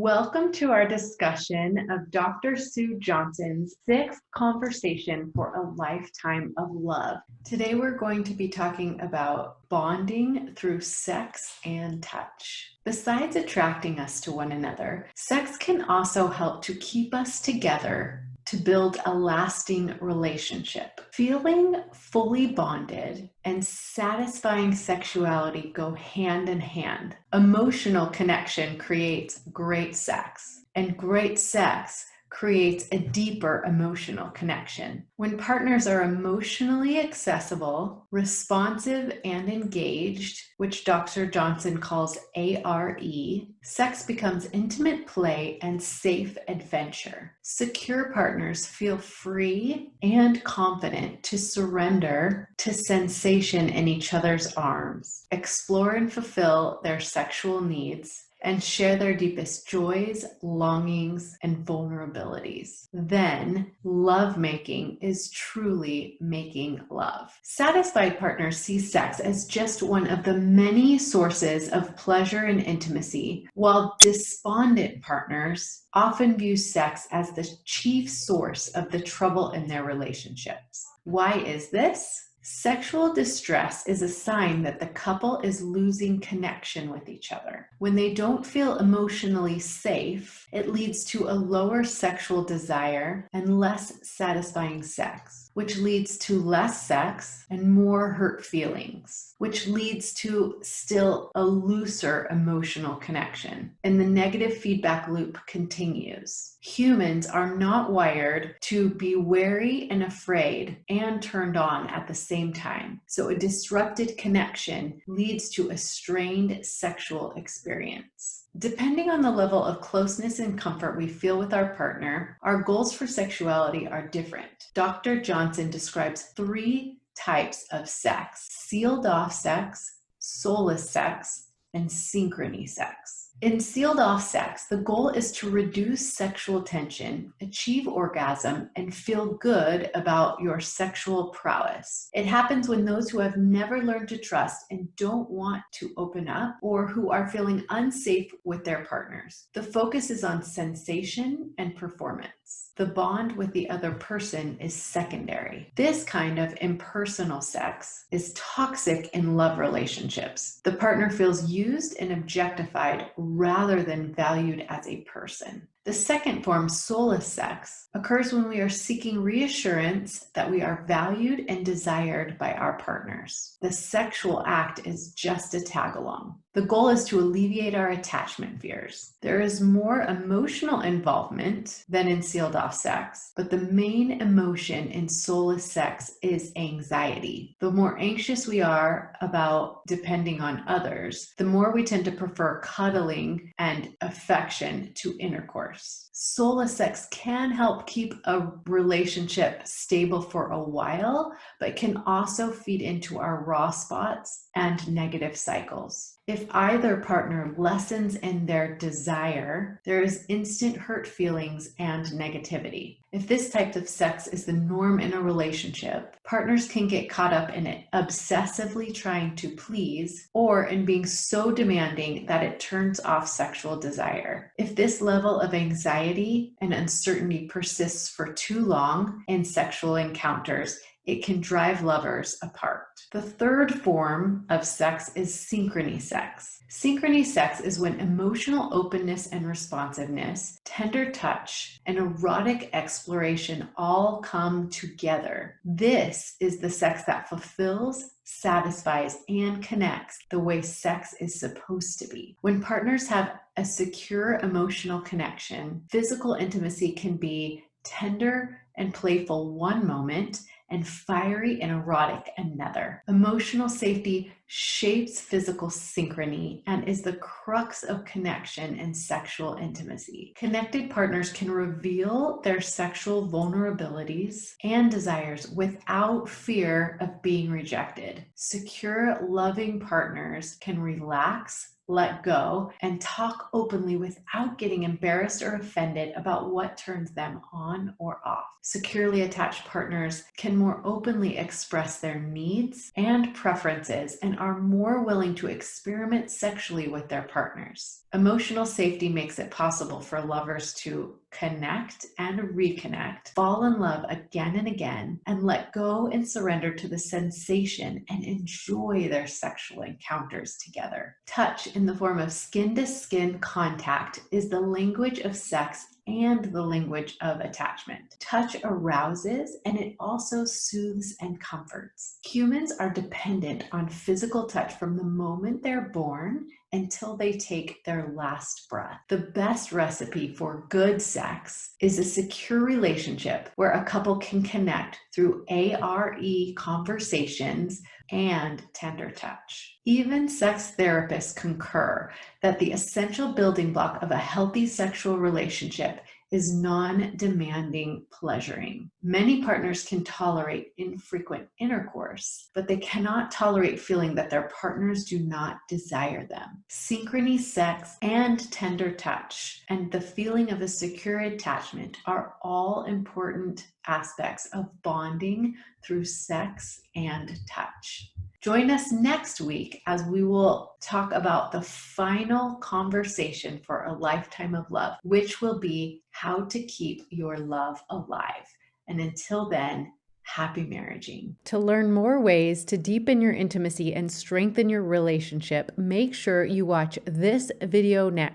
Welcome to our discussion of Dr. Sue Johnson's sixth conversation for a lifetime of love. Today we're going to be talking about bonding through sex and touch. Besides attracting us to one another, sex can also help to keep us together, to build a lasting relationship. Feeling fully bonded and satisfying sexuality go hand in hand. Emotional connection creates great sex, and great sex creates a deeper emotional connection. When partners are emotionally accessible, responsive, and engaged, which Dr. Johnson calls ARE, sex becomes intimate play and safe adventure. Secure partners feel free and confident to surrender to sensation in each other's arms, explore and fulfill their sexual needs, and share their deepest joys, longings, and vulnerabilities. Then, lovemaking is truly making love. Satisfied partners see sex as just one of the many sources of pleasure and intimacy, while despondent partners often view sex as the chief source of the trouble in their relationships. Why is this? Sexual distress is a sign that the couple is losing connection with each other. When they don't feel emotionally safe, it leads to a lower sexual desire and less satisfying sex, which leads to less sex and more hurt feelings, which leads to still a looser emotional connection. And the negative feedback loop continues. Humans are not wired to be wary and afraid and turned on at the same time. So a disrupted connection leads to a strained sexual experience. Depending on the level of closeness and comfort we feel with our partner, our goals for sexuality are different. Dr. Johnson describes 3 types of sex: sealed off sex, soulless sex, and synchrony sex. In sealed off sex, the goal is to reduce sexual tension, achieve orgasm, and feel good about your sexual prowess. It happens when those who have never learned to trust and don't want to open up, or who are feeling unsafe with their partners. The focus is on sensation and performance. The bond with the other person is secondary. This kind of impersonal sex is toxic in love relationships. The partner feels used and objectified rather than valued as a person. The second form, soulless sex, occurs when we are seeking reassurance that we are valued and desired by our partners. The sexual act is just a tag-along. The goal is to alleviate our attachment fears. There is more emotional involvement than in sealed-off sex, but the main emotion in soulless sex is anxiety. The more anxious we are about depending on others, the more we tend to prefer cuddling and affection to intercourse. Soulless sex can help keep a relationship stable for a while, but can also feed into our raw spots and negative cycles. If either partner lessens in their desire, there is instant hurt feelings and negativity. If this type of sex is the norm in a relationship, partners can get caught up in it, obsessively trying to please, or in being so demanding that it turns off sexual desire. If this level of anxiety and uncertainty persists for too long in sexual encounters, it can drive lovers apart. The third form of sex is synchrony sex. Synchrony sex is when emotional openness and responsiveness, tender touch, and erotic exploration all come together. This is the sex that fulfills, satisfies, and connects the way sex is supposed to be. When partners have a secure emotional connection, physical intimacy can be tender and playful one moment and fiery and erotic another. Emotional safety shapes physical synchrony and is the crux of connection and sexual intimacy. Connected partners can reveal their sexual vulnerabilities and desires without fear of being rejected. Secure, loving partners can relax, let go, and talk openly without getting embarrassed or offended about what turns them on or off. Securely attached partners can more openly express their needs and preferences and are more willing to experiment sexually with their partners. Emotional safety makes it possible for lovers to connect and reconnect, fall in love again and again, and let go and surrender to the sensation and enjoy their sexual encounters together. Touch in the form of skin-to-skin contact is the language of sex and the language of attachment. Touch arouses and it also soothes and comforts. Humans are dependent on physical touch from the moment they're born until they take their last breath. The best recipe for good sex is a secure relationship where a couple can connect through ARE conversations and tender touch. Even sex therapists concur that the essential building block of a healthy sexual relationship is non-demanding pleasuring. Many partners can tolerate infrequent intercourse, but they cannot tolerate feeling that their partners do not desire them. Synchrony sex and tender touch and the feeling of a secure attachment are all important aspects of bonding through sex and touch. Join us next week as we will talk about the final conversation for a lifetime of love, which will be how to keep your love alive. And until then, happy marriaging. To learn more ways to deepen your intimacy and strengthen your relationship, make sure you watch this video next.